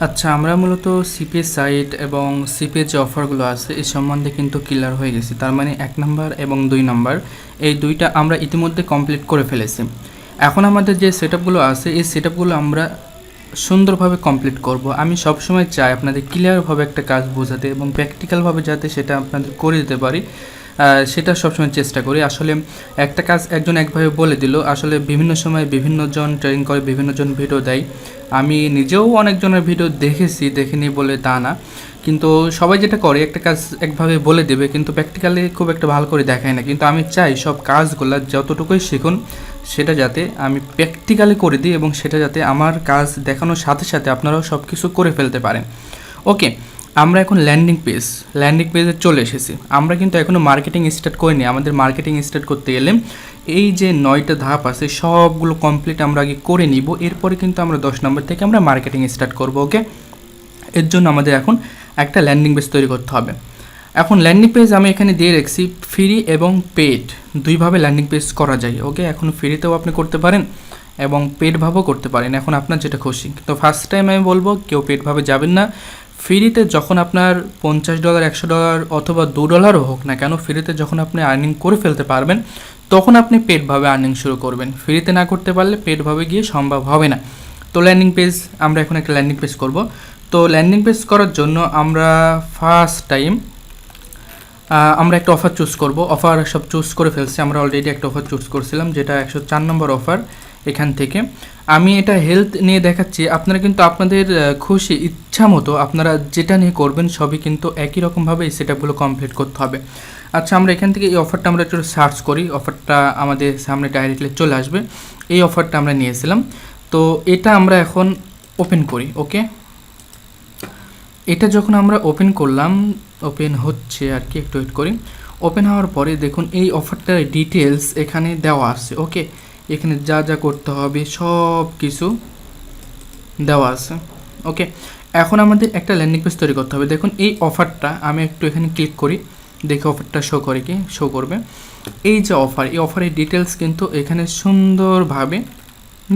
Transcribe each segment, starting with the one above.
আচ্ছা, আমরা মূলত সিপিএ সাইট এবং সিপিএ যে অফারগুলো আছে এই সম্বন্ধে কিন্তু ক্লিয়ার হয়ে গেছি। তার মানে 1 নাম্বার এবং 2 নাম্বার এই দুইটা আমরা ইতিমধ্যে কমপ্লিট করে ফেলেছি। এখন আমাদের যে সেটআপগুলো আছে এই সেটআপগুলো আমরা সুন্দরভাবে কমপ্লিট করব। আমি সবসময় চাই আপনাদের ক্লিয়ারভাবে একটা কাজ বোঝাতে এবং প্র্যাকটিক্যালভাবে যাতে সেটা আপনাদের করে দিতে পারি, সেটা সবসময় চেষ্টা করি। আসলে একটা কাজ একজন একভাবে বলে দিল, আসলে বিভিন্ন সময় বিভিন্নজন ট্রেনিং করে, বিভিন্নজন ভিডিও দেয়। আমি নিজেও অনেকজনের ভিডিও দেখেছি, দেখিনি বলে তা না, কিন্তু সবাই যেটা করে একটা কাজ একভাবে বলে দেবে কিন্তু প্র্যাকটিক্যালি খুব একটা ভালো করে দেখায় না। কিন্তু আমি চাই সব কাজগুলো যতটুকুই শিখুন সেটা যাতে আমি প্র্যাকটিক্যালি করে দিই এবং সেটা যাতে আমার কাজ দেখানোর সাথে সাথে আপনারাও সব কিছু করে ফেলতে পারেন। ওকে, আমরা এখন ল্যান্ডিং পেজে চলে এসেছি। আমরা কিন্তু এখনও মার্কেটিং স্টার্ট করিনি। আমাদের মার্কেটিং স্টার্ট করতে গেলে এই যে 9টা ধাপ আছে সবগুলো কমপ্লিট আমরা আগে করে নিব, এরপরে কিন্তু আমরা 10 নম্বর থেকে আমরা মার্কেটিং স্টার্ট করব। ওকে, এর জন্য আমাদের এখন একটা ল্যান্ডিং পেজ তৈরি করতে হবে। এখন ল্যান্ডিং পেজ আমি এখানে দিয়ে রাখছি ফ্রি এবং পেড, দুইভাবে ল্যান্ডিং পেজ করা যায়। ওকে, এখন ফ্রিতেও আপনি করতে পারেন এবং পেডভাবেও করতে পারেন, এখন আপনার যেটা খুশি। তো ফার্স্ট টাইম আমি বলবো কেউ পেডভাবে যাবেন না। ফ্রিতে যখন আপনার $50, $100 অথবা $2 হোক না কেন, ফ্রিতে যখন আপনি আর্নিং করে ফেলতে পারবেন তখন আপনি পেডভাবে আর্নিং শুরু করবেন। ফ্রিতে না করতে পারলে পেডভাবে গিয়ে সম্ভব হবে না। তো ল্যান্ডিং পেজ, আমরা এখন একটা ল্যান্ডিং পেজ করব। তো ল্যান্ডিং পেজ করার জন্য আমরা ফার্স্ট টাইম আমরা একটা অফার চুজ করব। অফার সব চুজ করে ফেলছি, আমরা অলরেডি একটা অফার চুজ করছিলাম যেটা 104 নম্বর অফার। এখান থেকে আমি এটা হেলথ নিয়ে দেখাচ্ছি, আপনারা কিন্তু আপনাদের খুশি ইচ্ছা মতো আপনারা যেটা নিয়ে করবেন সবই কিন্তু একই রকমভাবে এই সেটআপগুলো কমপ্লিট করতে হবে। আচ্ছা, আমরা এখান থেকে এই অফারটা আমরা একটু সার্চ করি, অফারটা আমাদের সামনে ডাইরেক্টলি চলে আসবে। এই অফারটা আমরা নিয়েছিলাম, তো এটা আমরা এখন ওপেন করি। ওকে, এটা যখন আমরা ওপেন করলাম, ওপেন হচ্ছে আর কি, একটু ওয়েট করি। ওপেন হওয়ার পরে দেখুন এই অফারটার ডিটেলস এখানে দেওয়া আছে। ওকে, এখানে যা যা করতে হবে সব কিছু দেওয়া আছে। ওকে, এখন আমাদের একটা ল্যান্ডিং পেজ তৈরি করতে হবে। দেখুন এই অফারটা আমি একটু এখানে ক্লিক করি, দেখে অফারটা শো করে কি শো করবে। এই যে অফার, এই অফারের ডিটেলস কিন্তু এখানে সুন্দরভাবে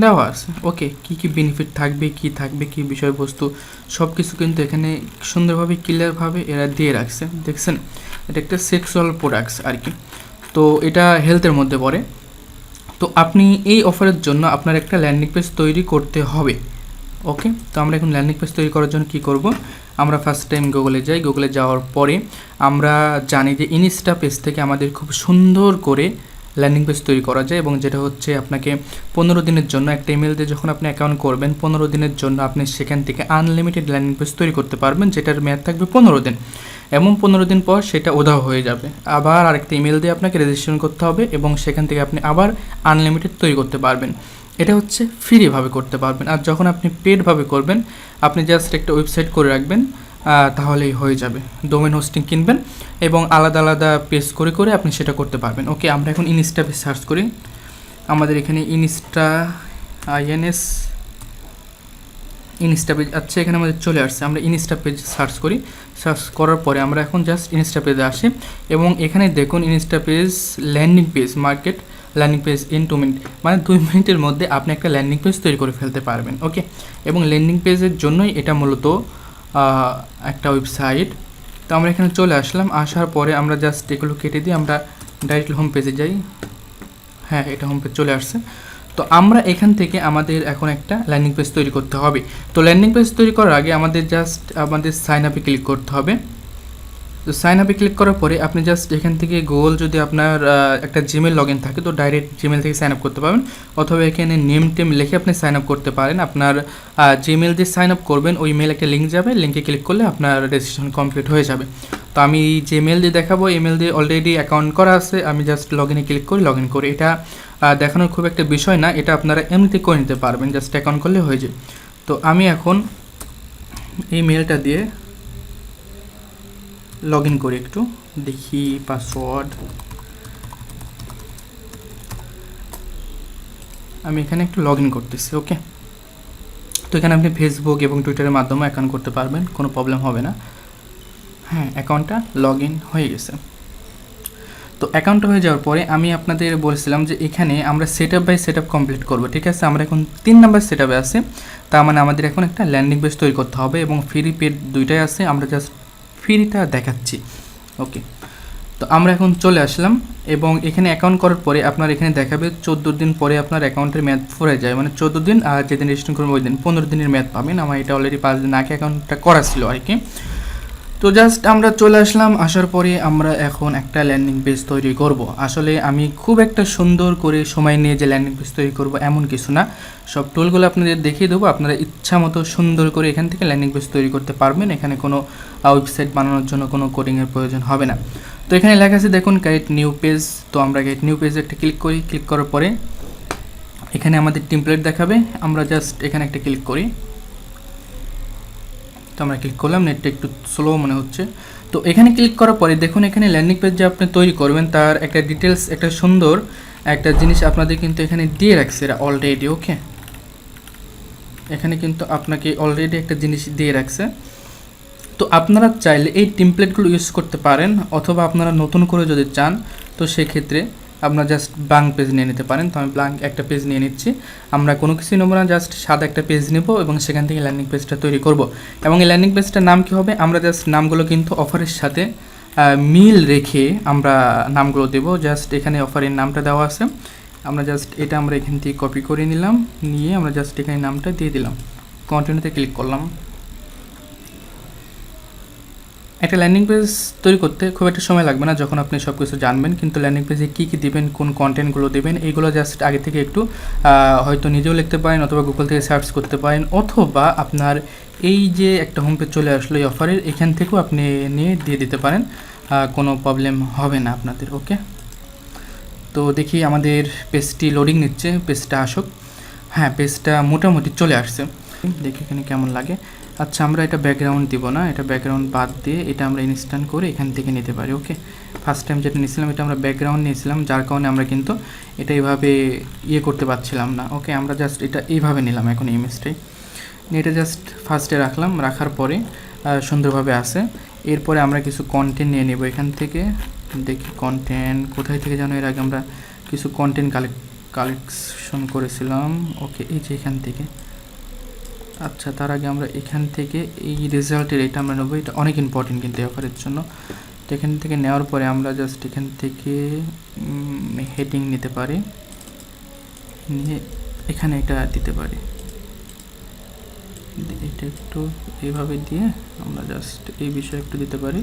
দেওয়া আছে। ওকে, কি কি বেনিফিট থাকবে, কি থাকবে, কি বিষয়বস্তু সব কিছু কিন্তু এখানে সুন্দরভাবে ক্লিয়ারভাবে এরা দিয়ে রাখছে। দেখছেন, এটা একটা সেক্সুয়াল প্রোডাক্টস আর কি, তো এটা হেলথের মধ্যে পড়ে। তো আপনি এই অফারের জন্য আপনার একটা ল্যান্ডিং পেজ তৈরি করতে হবে। ওকে, তো আমরা এখন ল্যান্ডিং পেজ তৈরি করার জন্য কি করব, আমরা ফার্স্ট টাইম গুগলে যাই। গুগলে যাওয়ার পরে আমরা জানি যে ইনস্টা পেজ থেকে আমাদের খুব সুন্দর করে ল্যান্ডিং পেজ তৈরি করা যায়, এবং যেটা হচ্ছে আপনাকে 15 দিনের জন্য একটা ইমেল দিয়ে যখন আপনি অ্যাকাউন্ট করবেন 15 দিনের জন্য আপনি সেখান থেকে আনলিমিটেড ল্যান্ডিং পেজ তৈরি করতে পারবেন, যেটার মেয়াদ থাকবে 15 দিন। এবং 15 দিন পর সেটা উধাও হয়ে যাবে, আবার আরেকটা ইমেল দিয়ে আপনাকে রেজিস্ট্রেশন করতে হবে এবং সেখান থেকে আপনি আবার আনলিমিটেড তৈরি করতে পারবেন। এটা হচ্ছে ফ্রিভাবে করতে পারবেন। আর যখন আপনি পেডভাবে করবেন, আপনি জাস্ট একটা ওয়েবসাইট করে রাখবেন, তাহলেই হয়ে যাবে। ডোমেন হোস্টিং কিনবেন এবং আলাদা আলাদা পেজ করে করে আপনি সেটা করতে পারবেন। ওকে, আমরা এখন ইনস্টা পেজ সার্চ করি। আমাদের এখানে ইনস্টা পেজ, আচ্ছা এখানে আমাদের চলে আসছে। আমরা ইনস্টা পেজ সার্চ করি, সার্চ করার পরে আমরা এখন জাস্ট ইনস্টা পেজে আসি এবং এখানে দেখুন Insta page landing page, market landing page in 2 minute, মানে 2 মিনিটের মধ্যে আপনি একটা ল্যান্ডিং পেজ তৈরি করে ফেলতে পারবেন। ওকে, এবং ল্যান্ডিং পেজের জন্যই এটা মূলত একটা ওয়েবসাইট। তো আমরা এখানে চলে আসলাম, আসার পরে আমরা জাস্ট এগুলো কেটে দিয়ে আমরা ডাইরেক্টলি হোম পেজে যাই। হ্যাঁ, এটা হোম পেজ চলে আসছে। তো আমরা এখান থেকে আমাদের এখন একটা ল্যান্ডিং পেজ তৈরি করতে হবে। তো ল্যান্ডিং পেজ তৈরি করার আগে আমাদের সাইন আপে ক্লিক করতে হবে। তো সাইন আপে ক্লিক করার পরে আপনি জাস্ট এখান থেকে গুগল, যদি আপনার একটা জিমেল লগ ইন থাকে তো ডাইরেক্ট জিমেল থেকে সাইন আপ করতে পারবেন, অথবা এখানে নেম টেম লিখে আপনি সাইন আপ করতে পারেন। আপনার জিমেল দিয়ে সাইন আপ করবেন, ওই মেল একটা লিঙ্ক যাবে, লিঙ্কে ক্লিক করলে আপনার রেজিস্ট্রেশন কমপ্লিট হয়ে যাবে। তো আমি যে মেল দিয়ে দেখাবো, ইমেল দিয়ে অলরেডি অ্যাকাউন্ট করা আছে, আমি জাস্ট লগ ইনে ক্লিক করি, লগ ইন করি। এটা দেখানোর খুব একটা বিষয় না, এটা আপনারা এমনিতে করে নিতে পারবেন, জাস্ট অ্যাকাউন্ট করলে হয়ে যায়। তো আমি এখন এই মেলটা দিয়ে লগ ইন করি, একটু দেখি পাসওয়ার্ড। আমি এখানে একটু লগ ইন করতেছি। ওকে, তো এখানে আপনি ফেসবুক এবং টুইটারের মাধ্যমে অ্যাকাউন্ট করতে পারবেন, কোনো প্রবলেম হবে না। হ্যাঁ, অ্যাকাউন্টটা লগ ইন হয়ে গেছে। তো অ্যাকাউন্ট হয়ে যাওয়ার পরে আমি আপনাদের বলছিলাম যে এখানে আমরা set up by set up complete করবো, ঠিক আছে। আমরা এখন 3 নাম্বার সেট আপে আছি, তার মানে আমাদের এখন একটা ল্যান্ডিং পেজ তৈরি করতে হবে এবং ফ্রি পেড দুইটাই আছে, আমরা জাস্ট ফ্রিটা দেখাচ্ছি। ওকে, তো আমরা এখন চলে আসলাম এবং এখানে অ্যাকাউন্ট করার পরে আপনার এখানে দেখাবে 14 দিন পরে আপনার অ্যাকাউন্টের মেয়াদ ফুরে যায়, মানে 14 দিন, আর যেদিন রেজিস্ট্রেশন করবেন ওই দিন 15 দিনের মেয়াদ পাবেন। আমার এটা অলরেডি 5 দিন আগে অ্যাকাউন্টটা করা ছিল আর কি। তো জাস্ট আমরা চলে আসলাম, আসার পরে আমরা এখন একটা ল্যান্ডিং পেজ তৈরি করব। আসলে আমি খুব একটা সুন্দর করে সময় নিয়ে যে ল্যান্ডিং পেজ তৈরি করব এমন কিছু না, সব টুলগুলো আপনাদের দেখিয়ে দেবো, আপনারা ইচ্ছা মতো সুন্দর করে এখান থেকে ল্যান্ডিং পেজ তৈরি করতে পারবেন। এখানে কোনো ওয়েবসাইট বানানোর জন্য কোনো কোডিংয়ের প্রয়োজন হবে না। তো এখানে লেখা আছে দেখুন ক্রিয়েট নিউ পেজ, তো আমরা ক্রিয়েট নিউ পেজে একটা ক্লিক করি। ক্লিক করার পরে এখানে আমাদের টেমপ্লেট দেখাবে, আমরা জাস্ট এখানে একটা ক্লিক করি। তো আমরা ক্লিক করলাম, নেটটা একটু স্লো মনে হচ্ছে। তো এখানে ক্লিক করার পরে দেখুন এখানে ল্যান্ডিং পেজ যে আপনি তৈরি করবেন তার একটা ডিটেলস, একটা সুন্দর একটা জিনিস আপনাদের কিন্তু এখানে দিয়ে রাখছে এরা অলরেডি। ওকে, এখানে কিন্তু আপনাকে অলরেডি একটা জিনিস দিয়ে রাখছে। তো আপনারা চাইলে এই টেমপ্লেটগুলো ইউজ করতে পারেন, অথবা আপনারা নতুন করে যদি চান তো সেক্ষেত্রে আপনারা জাস্ট ব্ল্যাঙ্ক পেজ নিয়ে নিতে পারেন। তো আমি ব্ল্যাঙ্ক একটা পেজ নিয়ে নিচ্ছি, আমরা কোনো কিছুই নেবো না, জাস্ট সাদা একটা পেজ নেব এবং সেখান থেকে ল্যান্ডিং পেজটা তৈরি করব। এবং এই ল্যান্ডিং পেজটার নাম কী হবে, আমরা জাস্ট নামগুলো কিন্তু অফারের সাথে মিল রেখে আমরা নামগুলো দেবো। জাস্ট এখানে অফারের নামটা দেওয়া আছে, আমরা জাস্ট এটা আমরা এখান থেকে কপি করে নিলাম, নিয়ে আমরা জাস্ট এখানে নামটা দিয়ে দিলাম, কন্টিনিউতে ক্লিক করলাম। একটা ল্যান্ডিং পেজ তৈরি করতে খুব একটা সময় লাগবে না যখন আপনি সব কিছু জানবেন, কিন্তু ল্যান্ডিং পেজে কী কী দেবেন, কোন কন্টেন্টগুলো দেবেন, এইগুলো জাস্ট আগে থেকে একটু হয়তো নিজেও লিখতে পারেন, অথবা গুগল থেকে সার্চ করতে পারেন, অথবা আপনার এই যে একটা হোম পেজ চলে আসলো এই অফারের, এখান থেকেও আপনি নিয়ে দিয়ে দিতে পারেন, কোনো প্রবলেম হবে না আপনাদের। ওকে, তো দেখি আমাদের পেজটি লোডিং নিচ্ছে, পেজটা আসুক। হ্যাঁ, পেজটা মোটামুটি চলে আসছে, দেখি এখানে কেমন লাগে। আচ্ছা, আমরা এটা ব্যাকগ্রাউন্ড দিব না, এটা ব্যাকগ্রাউন্ড বাদ দিয়ে এটা আমরা ইনস্ট্যান্ট করে এখান থেকে নিতে পারি। ওকে, ফার্স্ট টাইম যেটা নিয়েছিলাম এটা আমরা ব্যাকগ্রাউন্ড নিয়েছিলাম, যার কারণে আমরা কিন্তু এটা এইভাবে ইয়ে করতে পারছিলাম না। ওকে, আমরা জাস্ট এটা এইভাবে নিলাম এখন ইমেজটাই নিয়ে, এটা জাস্ট ফার্স্টে রাখলাম, রাখার পরে সুন্দরভাবে আসে। এরপরে আমরা কিছু কন্টেন্ট নিয়ে নেব এখান থেকে, দেখি কন্টেন্ট কোথায় থেকে যেন এর আগে আমরা কিছু কন্টেন্ট কালেকশন করেছিলাম। ওকে, এই যে এখান থেকে। আচ্ছা, তার আগে আমরা এখান থেকে এই রেজাল্টের এটা আমরা নেবো, এটা অনেক ইম্পর্টেন্ট কিন্তু অফারের জন্য। তো এখান থেকে নেওয়ার পরে আমরা জাস্ট এখান থেকে হেডিং নিতে পারি, নিয়ে এখানে এটা দিতে পারি, এটা একটু এইভাবে দিয়ে আমরা জাস্ট এই বিষয়ে একটু দিতে পারি।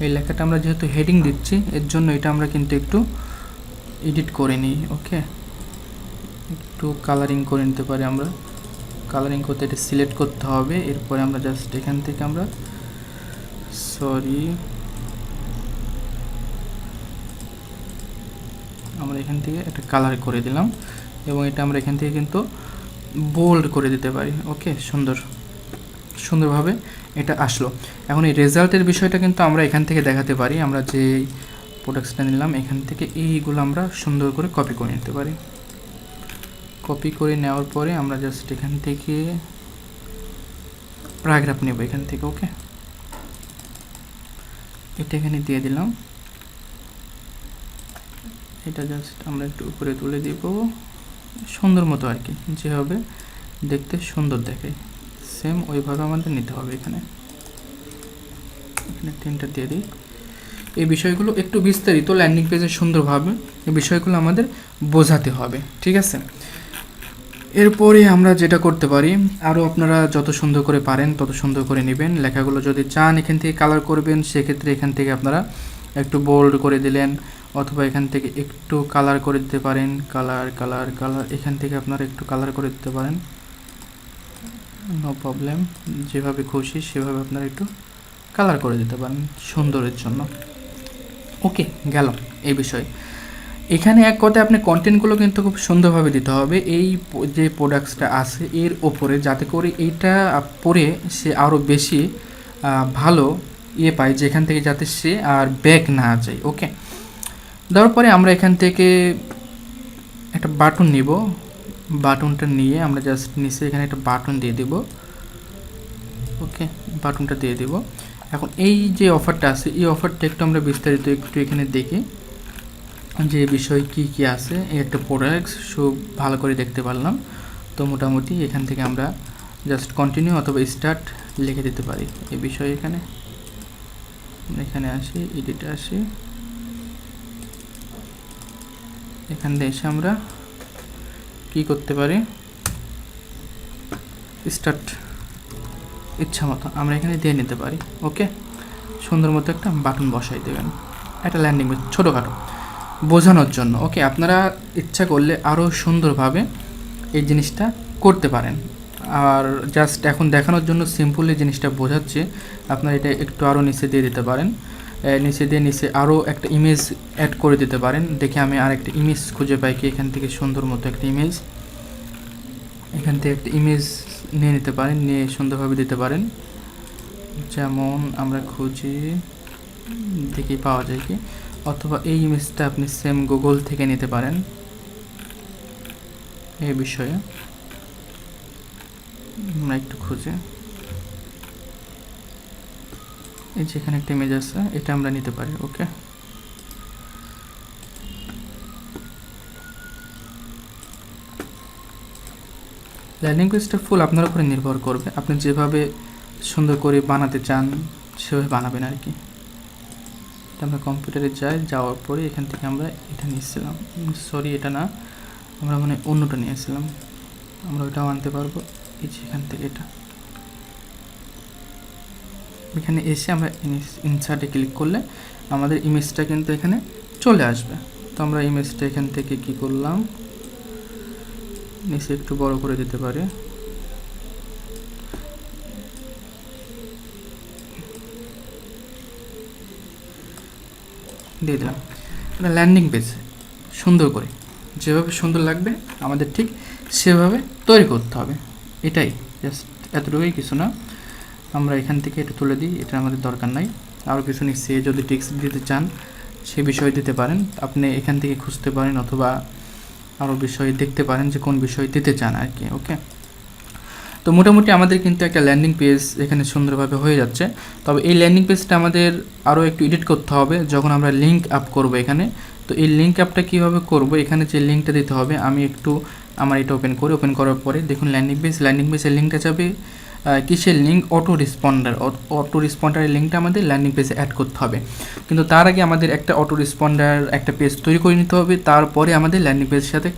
এই লেখাটা আমরা যেহেতু হেডিং দিচ্ছি এর জন্য এটা আমরা কিন্তু একটু এডিট করে নিই। ওকে, একটু কালারিং করে নিতে পারি আমরা, কালারিং করতে এটা সিলেক্ট করতে হবে। এরপরে আমরা জাস্ট এখান থেকে আমরা এখান থেকে একটা কালার করে দিলাম এবং এটা আমরা এখান থেকে কিন্তু বোল্ড করে দিতে পারি। ওকে, সুন্দরভাবে এটা আসলো। এখন এই রেজাল্টের বিষয়টা কিন্তু আমরা এখান থেকে দেখাতে পারি, আমরা যে প্রোডাক্টসটা নিলাম এখান থেকে এইগুলো আমরা সুন্দর করে কপি করে নিতে পারি। কপি করে নেওয়ার পরে আমরা জাস্ট এখান থেকে প্যারাগ্রাফ নেব এখান থেকে। ওকে, এটা এখানে দিয়ে দিলাম, এটা জাস্ট আমরা একটু উপরে তুলে দিব সুন্দর মতো আর কি, যেভাবে দেখতে সুন্দর দেখায় সেম ওইভাবে আমাদের নিতে হবে। এখানে তিনটা দিয়ে দিই। এই বিষয়গুলো একটু বিস্তারিত ল্যান্ডিং পেজে সুন্দরভাবে এই বিষয়গুলো আমাদের বোঝাতে হবে, ঠিক আছে। এরপরে আমরা যেটা করতে পারি, আরও আপনারা যত সুন্দর করে পারেন তত সুন্দর করে নেবেন লেখাগুলো। যদি চান এখান থেকে কালার করবেন সেক্ষেত্রে এখান থেকে আপনারা একটু বোল্ড করে দিলেন, অথবা এখান থেকে একটু কালার করে দিতে পারেন, কালার এখান থেকে আপনারা একটু কালার করে দিতে পারেন, নো প্রবলেম। যেভাবে খুশি সেভাবে আপনারা একটু কালার করে দিতে পারেন সুন্দরের জন্য। ওকে, গেল এই বিষয়। এখানে এক কথায় আপনি কন্টেন্টগুলো কিন্তু খুব সুন্দরভাবে দিতে হবে এই যে প্রোডাক্টসটা আছে এর ওপরে, যাতে করে এইটা পরে সে আরও বেশি ভালো পায়, যেখান থেকে যাতে সে আর ব্যাক না যায়। ওকে, দেওয়ার পরে আমরা এখান থেকে একটা বাটন নিব, বাটনটা নিয়ে আমরা জাস্ট নিচে এখানে একটা বাটন দিয়ে দেব। ওকে, বাটনটা দিয়ে দেব। এখন এই যে অফারটা আছে এই অফারটা একটু আমরা বিস্তারিত একটু এখানে দেখি। যে বিষয় কি কি আছে, এই একটা প্রোডাক্টস সব ভালো করে দেখতে পারলাম। তো মোটামুটি এখান থেকে আমরা জাস্ট কন্টিনিউ অথবা স্টার্ট লিখে দিতে পারি এই বিষয়ে। এখানে আসি, এডিটে আসি, এখান থেকে এসে আমরা কি করতে পারি, স্টার্ট ইচ্ছা মতো আমরা এখানে দিয়ে নিতে পারি। ওকে, সুন্দর মতো একটা বাটন বসাই দেবেন, একটা ল্যান্ডিং পেজ ছোটোখাটো বোঝানোর জন্য। ওকে, আপনারা ইচ্ছা করলে আরও সুন্দরভাবে এই জিনিসটা করতে পারেন। আর জাস্ট এখন দেখানোর জন্য সিম্পলি জিনিসটা বোঝাচ্ছি, আপনারা এটা একটু আরও নিচে দিয়ে দিতে পারেন। নিচে আরও একটা ইমেজ অ্যাড করে দিতে পারেন। দেখে আমি আর একটা ইমেজ খুঁজে পাই কি এখান থেকে সুন্দর মতো একটা ইমেজ, এখান থেকে একটা ইমেজ নিয়ে নিতে পারেন, নিয়ে সুন্দরভাবে দিতে পারেন। যেমন আমরা খুঁজি, দেখি পাওয়া যায় কি, অথবা এই ইমেজটা আপনি সেম গুগল থেকে নিতে পারেন। এই বিষয়ে আমরা একটু খুঁজে, এই যে এখানে একটা ইমেজ আছে, এটা আমরা নিতে পারি। ওকে, ল্যান্ডিং পেজটা ফুল আপনার উপরে নির্ভর করবে, আপনি যেভাবে সুন্দর করে বানাতে চান সেভাবে বানাবেন আর কি। আমরা কম্পিউটারে যাওয়ার পরে এখান থেকে আমরা এটা নিয়েছিলাম, সরি এটা না, আমরা মানে অন্যটা নিয়েছিলাম, আমরা ওটাও আনতে পারবো। এই যে এখান থেকে এটা, এখানে এসে আমরা ইনসার্টে ক্লিক করলে আমাদের ইমেজটা কিন্তু এখানে চলে আসবে। তো আমরা ইমেজটা এখান থেকে কি করলাম, নিচে একটু বড় করে দিতে পারি, দিয়ে দিলাম। এটা ল্যান্ডিং পেজ সুন্দর করে যেভাবে সুন্দর লাগবে আমাদের ঠিক সেভাবে তৈরি করতে হবে। এটাই জাস্ট এতটুকুই, কিছু না। আমরা এখান থেকে এটা তুলে দিই, এটা আমাদের দরকার নাই। আরও কিছু নিচ্ছে, যদি টেক্সট দিতে চান সে বিষয় দিতে পারেন, আপনি এখান থেকে খুঁজতে পারেন, অথবা আরও বিষয় দেখতে পারেন যে কোন বিষয় দিতে চান আর কি। ওকে, তো মোটামুটি আমাদের কিন্তু একটা ল্যান্ডিং পেজ এখানে সুন্দরভাবে হয়ে যাচ্ছে। তবে এই ল্যান্ডিং পেজটা আমাদের আরও একটু এডিট করতে হবে যখন আমরা লিঙ্ক আপ করব এখানে। তো এই লিঙ্ক আপটা কীভাবে করব, এখানে যে লিঙ্কটা দিতে হবে, আমি একটু আমার এটা ওপেন করার পরে দেখুন ল্যান্ডিং পেজের লিঙ্কটা যাবে কিসের লিঙ্ক, অটো রেসপন্ডারের লিঙ্কটা আমাদের ল্যান্ডিং পেজে অ্যাড করতে হবে। কিন্তু তার আগে আমাদের একটা অটো রেসপন্ডার একটা পেজ তৈরি করে নিতে হবে, তারপরে আমাদের ল্যান্ডিং পেজের সাথে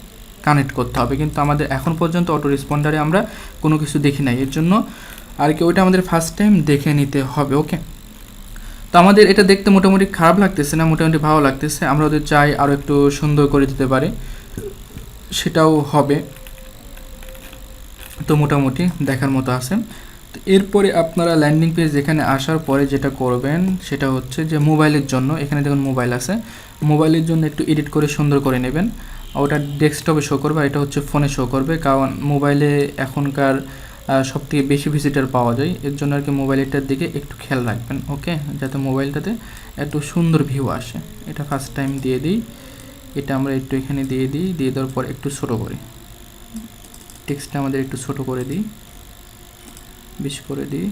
কানেক্ট করতে হবে। কিন্তু আমাদের এখন পর্যন্ত অটো রেসপন্ডারে আমরা কোনো কিছু দেখি নাই, এর জন্য আর কি ওইটা আমাদের ফার্স্ট টাইম দেখে নিতে হবে। ওকে, তো আমাদের এটা দেখতে মোটামুটি খারাপ লাগতেছে না, মোটামুটি ভালো লাগতেছে। আমরা ওদের চাই আরও একটু সুন্দর করে দিতে পারি, সেটাও হবে। তো মোটামুটি দেখার মতো আছে। তো এরপরে আপনারা ল্যান্ডিং পেজ এখানে আসার পরে যেটা করবেন সেটা হচ্ছে যে মোবাইলের জন্য, এখানে দেখুন মোবাইল আছে, মোবাইলের জন্য একটু এডিট করে সুন্দর করে নেবেন। ওটা ডেস্কটপে শো করবে, এটা হচ্ছে ফোনে শো করবে, কারণ মোবাইলে এখনকার সবথেকে বেশি ভিজিটার পাওয়া যায়, এর জন্য আর কি মোবাইলটার দিকে একটু খেয়াল রাখবেন। ওকে, যাতে মোবাইলটাতে একটু সুন্দর ভিউ আসে। এটা ফার্স্ট টাইম দিয়ে দিই, এটা আমরা একটু এখানে দিয়ে দেওয়ার পর একটু ছোটো করি, টেক্সটটা আমাদের একটু ছোটো করে দিই, বেশি করে দিই।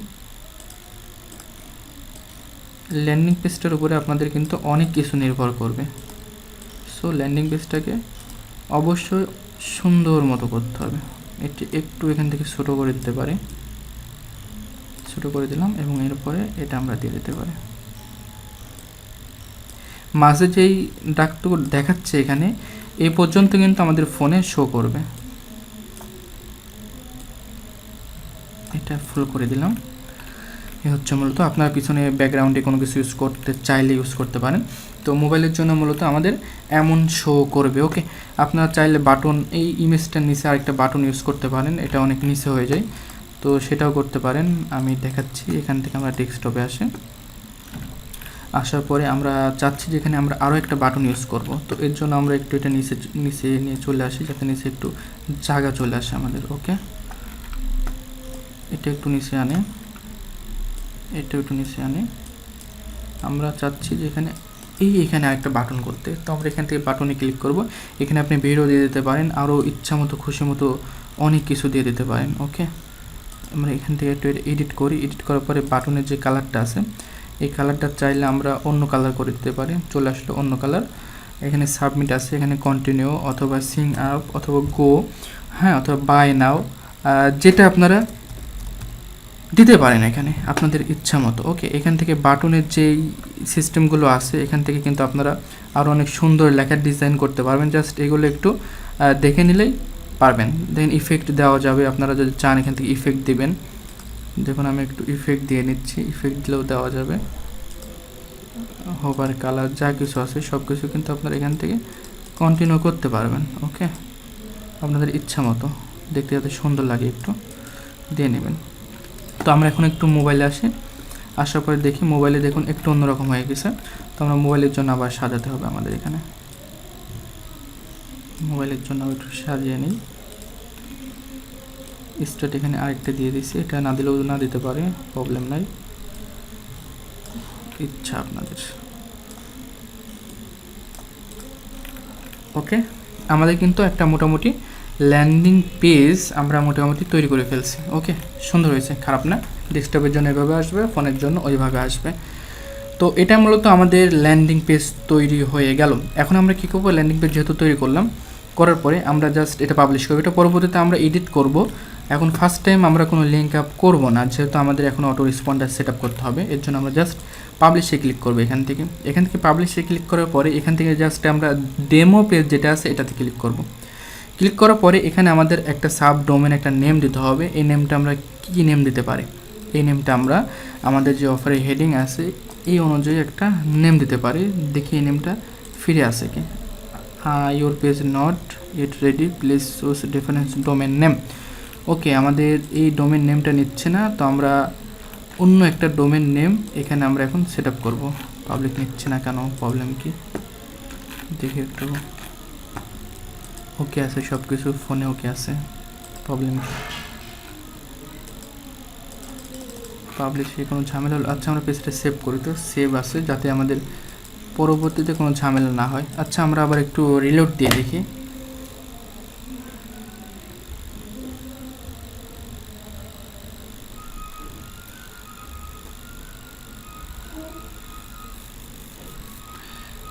ল্যান্ডিং পেজটার উপরে আপনাদের কিন্তু অনেক কিছু নির্ভর করবে। সো ল্যান্ডিং পেজটাকে অবশ্যই সুন্দর মতো করতে হবে। এটি একটু এখান থেকে ছোটো করে দিতে পারি, ছোটো করে দিলাম, এবং এরপরে এটা আমরা দিয়ে দিতে পারি। মাঝে যেই ডাকটুকু দেখাচ্ছে এখানে, এই পর্যন্ত কিন্তু আমাদের ফোনে শো করবে। এটা ফুল করে দিলাম। এ হচ্ছে মূলত আপনার পিছনে ব্যাকগ্রাউন্ডে কোনো কিছু ইউজ করতে চাইলে ইউজ করতে পারেন। তো মোবাইলের জন্য মূলত আমাদের এমন শো করবে। ওকে, আপনারা চাইলে বাটন, এই ইমেজটার নিচে আরেকটা বাটন ইউজ করতে পারেন, এটা অনেক নিচে হয়ে যায়, তো সেটাও করতে পারেন। আমি দেখাচ্ছি, এখান থেকে আমরা ডেস্কটপে আসার পরে আমরা চাচ্ছি যেখানে আমরা আরও একটা বাটন ইউজ করব। তো এর জন্য আমরা একটু এটা নিচে নিয়ে চলে আসি, যাতে নিচে একটু জায়গা চলে আসে আমাদের। ওকে, এটা একটু নিচে আনে, এটা একটু নিচে আনে। আমরা চাচ্ছি যে এখানে আরেকটা বাটন করতে, তো আমরা এখান থেকে বাটনে ক্লিক করব। এখানে আপনি ভিডিও দিয়ে দিতে পারেন, আরও ইচ্ছা মতো খুশি মতো অনেক কিছু দিয়ে দিতে পারেন। ওকে, আমরা এখান থেকে একটু এডিট করার পরে বাটনের যে কালারটা আছে, এই কালারটা চাইলে আমরা অন্য কালার করে দিতে পারি। চলে আসলো অন্য কালার, এখানে সাবমিট আছে, এখানে কন্টিনিউ অথবা সিং আপ অথবা গো, হ্যাঁ, অথবা বাই নাও, যেটা আপনারা দিতে পারেন এখানে আপনাদের ইচ্ছা মতো। ওকে, এখান থেকে বাটনের যেই সিস্টেমগুলো আছে এখান থেকে কিন্তু আপনারা আরও অনেক সুন্দর লেখার ডিজাইন করতে পারবেন। জাস্ট এগুলো একটু দেখে নিলেই পারবেন। দেন ইফেক্ট দেওয়া যাবে, আপনারা যদি চান এখান থেকে ইফেক্ট দিবেন। দেখুন আমি একটু ইফেক্ট দিয়ে নিচ্ছি, ইফেক্ট দিলেও দেওয়া যাবে। হোভার কালার যা কিছু আছে সব কিছু কিন্তু আপনারা এখান থেকে কন্টিনিউ করতে পারবেন। ওকে, আপনাদের ইচ্ছা মতো দেখতে যাতে সুন্দর লাগে একটু দিয়ে নেবেন। তো আমরা এখন একটু মোবাইলে আসি, আসার পরে দেখি মোবাইলে দেখুন একটু অন্যরকম হয়ে গেছে। তো আমরা মোবাইলের জন্য আবার সাজাতে হবে আমাদের এখানে, মোবাইলের জন্য একটু সাজিয়ে নিই। স্টার্ট এখানে আরেকটা দিয়ে দিচ্ছি, এটা না দিলেও না দিতে পারে, প্রবলেম নাই, ইচ্ছা আপনাদের। ওকে, আমাদের কিন্তু একটা মোটামুটি ল্যান্ডিং পেজ আমরা মোটামুটি তৈরি করে ফেলছি। ওকে, সুন্দর হয়েছে, খারাপ না। ডেস্কটপের জন্য এভাবে আসবে, ফোনের জন্য ওইভাবে আসবে। তো এটা মূলত আমাদের ল্যান্ডিং পেজ তৈরি হয়ে গেল। এখন আমরা কী করবো, ল্যান্ডিং পেজ যেহেতু তৈরি করলাম, করার পরে আমরা জাস্ট এটা পাবলিশ করবো। এটা পরবর্তীতে আমরা এডিট করব। এখন ফার্স্ট টাইম আমরা কোনো লিঙ্ক আপ করবো না, যেহেতু আমাদের এখন অটো রেসপন্ডার সেট আপ করতে হবে। এর জন্য আমরা জাস্ট পাবলিশে ক্লিক করবো। এখান থেকে পাবলিশে ক্লিক করার পরে এখান থেকে জাস্ট আমরা ডেমো পেজ যেটা আছে এটাতে ক্লিক করব। ক্লিক করার পরে এখানে আমাদের একটা সাব ডোমেন একটা নেম দিতে হবে। এই নেমটা আমরা কী নেম দিতে পারি, এই নেমটা আমরা আমাদের যে অফারের হেডিং আছে এই অনুযায়ী একটা নেম দিতে পারি। দেখি এই নেমটা ফিরে আসে কি। Your page not it ready, please choose difference domain name. Okay, আমাদের এই ডোমেন নেমটা নিচ্ছে না, তো আমরা অন্য একটা ডোমেন নেম এখানে আমরা এখন সেট আপ করবো। পাবলিক নিচ্ছে না কেন, প্রবলেম কি দেখি একটু। ওকে আছে সব কিছু, ফোনে ওকে আছে, প্রবলেম কি, পাবলিশে কোনো ঝামেলা হলো। আচ্ছা আমরা পেজটা সেভ করি, তো সেভ আছে যাতে আমাদের পরবর্তীতে কোনো ঝামেলা না হয়। আচ্ছা আমরা আবার একটু রিলোড দিয়ে দেখি।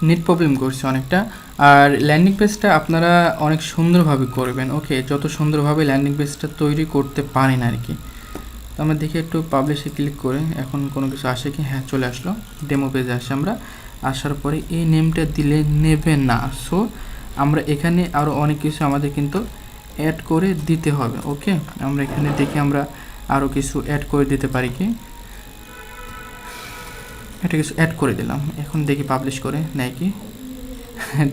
নেট প্রবলেম করছে অনেকটা। আর ল্যান্ডিং পেজটা আপনারা অনেক সুন্দরভাবে করবেন। ওকে, যত সুন্দরভাবে ল্যান্ডিং পেজটা তৈরি করতে পারেন আর কি। তো আমরা দেখি একটু পাবলিশে ক্লিক করে এখন কোনো কিছু আসে কি। হ্যাঁ, চলে আসলো, ডেমো পেজে আসে। আমরা আসার পরে এই নেমটা দিলে নেবে না, সো আমরা এখানে আরও অনেক কিছু আমাদের কিন্তু অ্যাড করে দিতে হবে। ওকে, আমরা এখানে দেখি আমরা আরও কিছু অ্যাড করে দিতে পারি কি। এটা কিছু অ্যাড করে দিলাম, এখন দেখি পাবলিশ করে নেয় কি।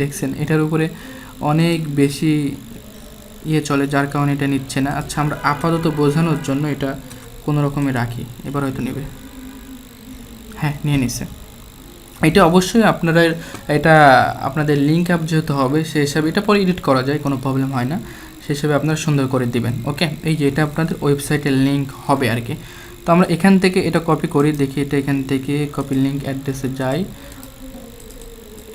দেখছেন এটার উপরে অনেক বেশি চলে, যার কারণে এটা নিচ্ছে না। আচ্ছা আমরা আপাতত বোঝানোর জন্য এটা কোনো রকমে রাখি, এবার হয়তো নেবে। হ্যাঁ, নিয়ে নিছে। এটা অবশ্যই আপনারা এটা আপনাদের লিঙ্ক আপ যেহেতু হবে সেই হিসাবে এটা পরে এডিট করা যায়, কোনো প্রবলেম হয় না, সেই হিসাবে আপনারা সুন্দর করে দিবেন। ওকে, এই যে এটা আপনাদের ওয়েবসাইটের লিঙ্ক হবে আর কি। তো আমরা এখান থেকে এটা কপি করি, দেখি এটা এখান থেকে কপি লিঙ্ক অ্যাড্রেসে যাই।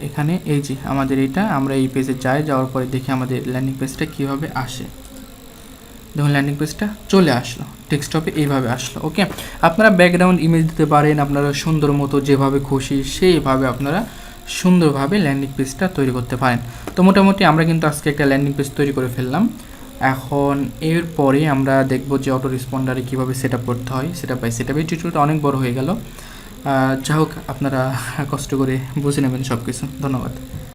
এখানে এই যে আমাদের এটা, আমরা এই পেজে যাওয়ার পরে দেখি আমাদের ল্যান্ডিং পেজটা কীভাবে আসে। দেখুন ল্যান্ডিং পেজটা চলে আসলো, ডেস্কটপে এইভাবে আসলো। ওকে, আপনারা ব্যাকগ্রাউন্ড ইমেজ দিতে পারেন, আপনারা সুন্দর মতো যেভাবে খুশি সেইভাবে আপনারা সুন্দরভাবে ল্যান্ডিং পেজটা তৈরি করতে পারেন। তো মোটামুটি আমরা কিন্তু আজকে একটা ল্যান্ডিং পেজ তৈরি করে ফেললাম। এখন এরপরে আমরা দেখব যে অটো রেসপন্ডারে কীভাবে সেট আপ করতে হয়, সেটআপ বাই সেটআপ। এই টিউটোরিয়ালটা অনেক বড় হয়ে গেল, যা হোক আপনারা কষ্ট করে বুঝে নেবেন সব কিছু। ধন্যবাদ।